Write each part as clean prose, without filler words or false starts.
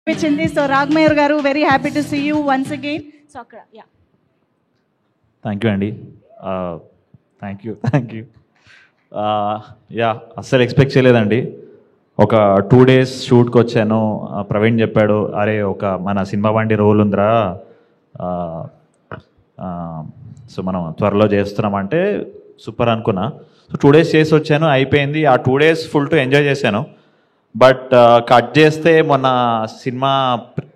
అనిపించింది. సో రాఘమయ్య గారు, very happy to see you once again. So అక్కడ థ్యాంక్ యూ అండి. Thank you. యా, అస్సలు ఎక్స్పెక్ట్ చేయలేదండి. ఒక 2 days షూట్కి వచ్చాను. ప్రవీణ్ చెప్పాడు, అరే ఒక మన సినిమా బండి రోల్ ఉందిరా, సో మనం త్వరలో చేస్తున్నామంటే సూపర్ అనుకున్నా. సో 2 days చేసి వచ్చాను, అయిపోయింది. ఆ 2 days ఫుల్ టు ఎంజాయ్ చేశాను. బట్ కట్ చేస్తే మొన్న సినిమా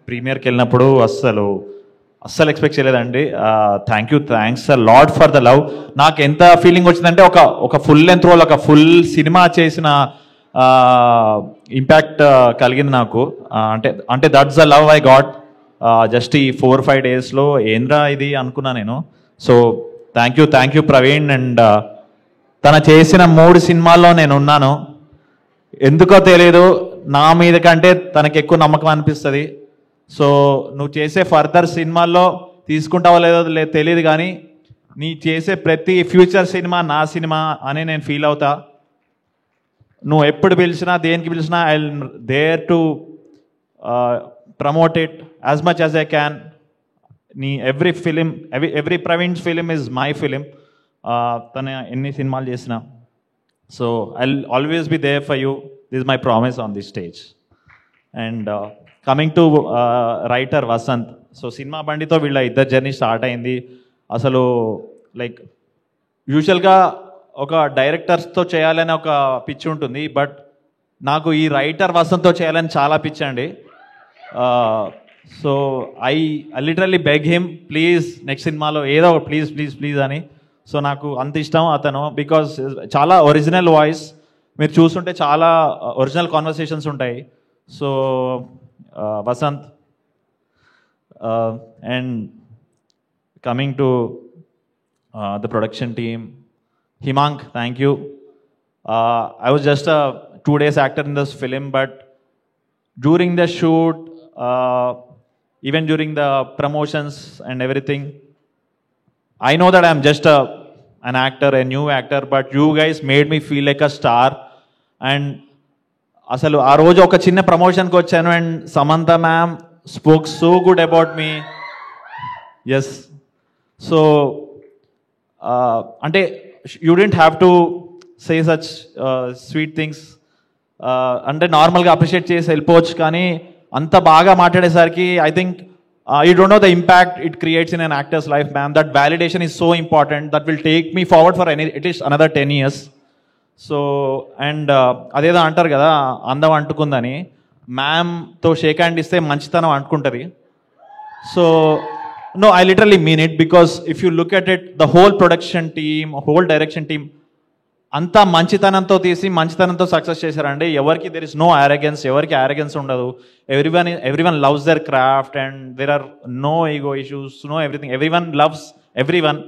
ప్రీమియర్కి వెళ్ళినప్పుడు అస్సలు ఎక్స్పెక్ట్ చేయలేదండి. Thanks a lot for the love. నాకు ఎంత ఫీలింగ్ వచ్చిందంటే ఒక ఫుల్ లెంత్ రోల్, ఒక ఫుల్ సినిమా చేసిన ఇంపాక్ట్ కలిగింది నాకు. అంటే that's the love I got just ఈ 4-5 daysలో. ఏంద్రా ఇది అనుకున్నా నేను. So thank you Praveen. And తన చేసిన 3 సినిమాల్లో నేను ఉన్నాను. ఎందుకో తెలియదు, నా మీద కంటే తనకి ఎక్కువ నమ్మకం అనిపిస్తుంది. సో నువ్వు చేసే ఫర్దర్ సినిమాల్లో తీసుకుంటావో లేదో తెలియదు, కానీ నీ చేసే ప్రతి ఫ్యూచర్ సినిమా నా సినిమా అని నేను ఫీల్ అవుతా. నువ్వు ఎప్పుడు పిలిచినా, దేనికి పిలిచినా, I there to promote it as much as I can. నీ every Praveen's film is my film. తను ఎన్ని సినిమాలు చేసినా. So I'll always be there for you. This my promise on this stage. And coming to writer Vasanth. So cinema బండితో వీళ్ళ ఇద్దరు journey start అయింది. అసలు లైక్ యూజువల్గా ఒక డైరెక్టర్స్తో చేయాలని ఒక పిచ్చి ఉంటుంది, బట్ నాకు ఈ రైటర్ వసంత్తో చేయాలని చాలా పిచ్చి అండి. So I literally beg him, please next సినిమాలో ఏదో ప్లీజ్ అని. సో నాకు అంత ఇష్టం అతను, బికాజ్ చాలా ఒరిజినల్ వాయిస్. మీరు చూస్తుంటే చాలా ఒరిజినల్ కాన్వర్సేషన్స్ ఉంటాయి. So Vasanth. And coming to the production team, Himank, thank you. I was just a 2 days actor in this film, but during the shoot, even during the promotions and everything, I know that I'm just an actor, a new actor, but you guys made me feel like a star. And అసలు ఆ రోజు ఒక చిన్న ప్రమోషన్కి వచ్చాను, and Samantha ma'am spoke so good about me. Yes. So అంటే you didn't have to say such sweet things. అంటే నార్మల్గా అప్రిషియేట్ చేసి వెళ్ళిపోవచ్చు, కానీ అంత బాగా మాట్లాడేసరికి I think you don't know the impact it creates in an actor's life, ma'am. That validation is so important. That will take me forward for at least another 10 years. So, and అదేదో అంటారు కదా, అందం అంటుకుందని. మ్యామ్తో shake hand ఇస్తే మంచితనం అంటుకుంటుంది. So no, I literally mean it, because if you look at it, the whole production team, whole direction team, అంతా మంచితనంతో తీసి మంచితనంతో సక్సెస్ చేశారండి. ఎవరికి దెర్ ఇస్ నో ఆరోగెన్స్, ఎవరికి ఆరోగెన్స్ ఉండదు. Everyone loves their craft, and there are no ego issues, no everything. Everyone loves everyone.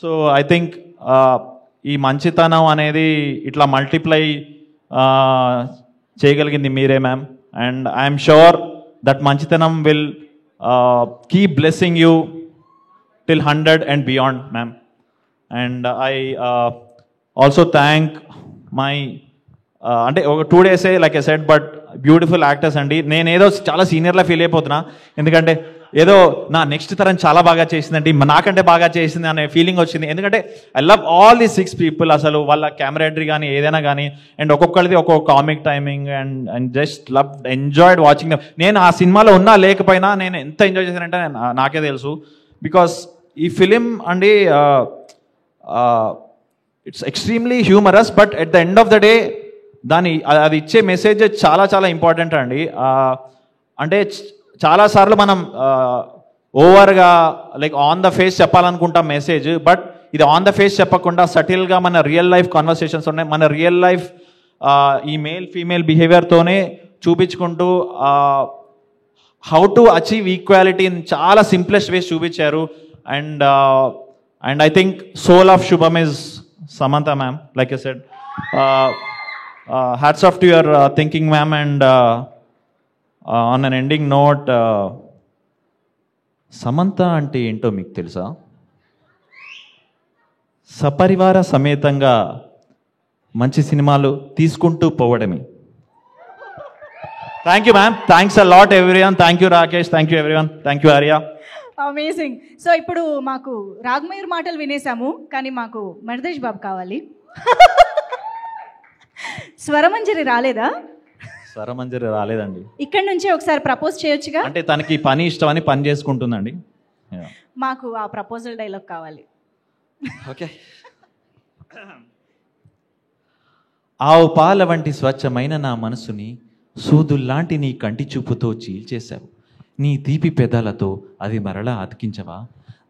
So I think ఈ మంచితనం అనేది ఇట్లా మల్టిప్లై చేయగలిగింది మీరే, ma'am. And I'm sure that మంచితనం will keep blessing you till 100 and beyond, ma'am. And I also thank my అంటే ఒక 2 days like I said, but beautiful actors అండి. నేను ఏదో చాలా సీనియర్లా ఫీల్ అయిపోతున్నా, ఎందుకంటే ఏదో నా నెక్స్ట్ తరం చాలా బాగా చేసిందండి, నాకంటే బాగా చేసింది అనే ఫీలింగ్ వచ్చింది. ఎందుకంటే I love all the 6 people. అసలు వాళ్ళ కెమెరాడరీ కానీ ఏదైనా కానీ, అండ్ ఒక్కొక్కరిది ఒక్కొక్క comic timing, and just love enjoyed watching. నేను ఆ సినిమాలో ఉన్నా లేకపోయినా నేను ఎంత ఎంజాయ్ చేశానంటే నాకే తెలుసు. బికాస్ ఈ ఫిలిం అండి it's extremely humorous, but at the end of the day అది ఇచ్చే మెసేజ్ చాలా చాలా ఇంపార్టెంట్ అండి. అంటే చాలాసార్లు మనం ఓవర్గా లైక్ ఆన్ ద ఫేస్ చెప్పాలనుకుంటాం మెసేజ్, బట్ ఇది ఆన్ ద ఫేస్ చెప్పకుండా సటిల్గా మన రియల్ లైఫ్ కాన్వర్సేషన్స్ ఉన్నాయి. మన రియల్ లైఫ్ ఈ మేల్ ఫీమేల్ బిహేవియర్తోనే చూపించుకుంటూ how to achieve equality in చాలా సింప్లెస్ట్ వేస్ చూపించారు. And I think soul of Shubham is Samantha, ma'am, like I said. Hats off to your thinking, ma'am. And on an ending note, Samantha అంటే ఏంటో మీకు తెలుసా? సపరివార సమేతంగా మంచి సినిమాలు తీసుకుంటూ పోవడమే. Thank you ma'am, thanks a lot everyone. Thank you Rakesh, thank you everyone, thank you Arya. Amazing. So ఇప్పుడు మాకు రాగమయూర్ మాటలు వినేసాము, కానీ మాకు మరిదేష్ బాబు కావాలి. స్వరమంజరి రాలేదా? స్వరమంజరి రాలేదండి. ఇక్కడ నుంచే ఒకసారి ప్రపోజ్ చేయొచ్చుగా. అంటే తనకి పని ఇష్టమని పని చేసుకుంటుందండి. మాకు ఆ ప్రపోజల్ డైలాగ్ కావాలి. ఓకే. ఆవు పాల వంటి స్వచ్ఛమైన నా మనసుని సూదుల్లాంటి నీ కంటి చూపుతో చీల్చేశావు. నీ తీపి పెదాలతో అది మరలా అతికించవా?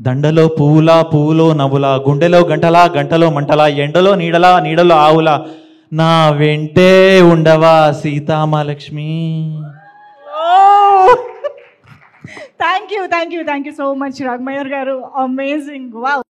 దండలో పువ్వులా, పువ్వులో నవ్వులా, గుండెలో గంటలా, గంటలో మంటలా, ఎండలో నీడలా, నీడలో ఆవులా, నా వెంటే ఉండవా Sitamahalakshmi. Thank you so much Ragamayur గారు. అమేజింగ్. వావ్.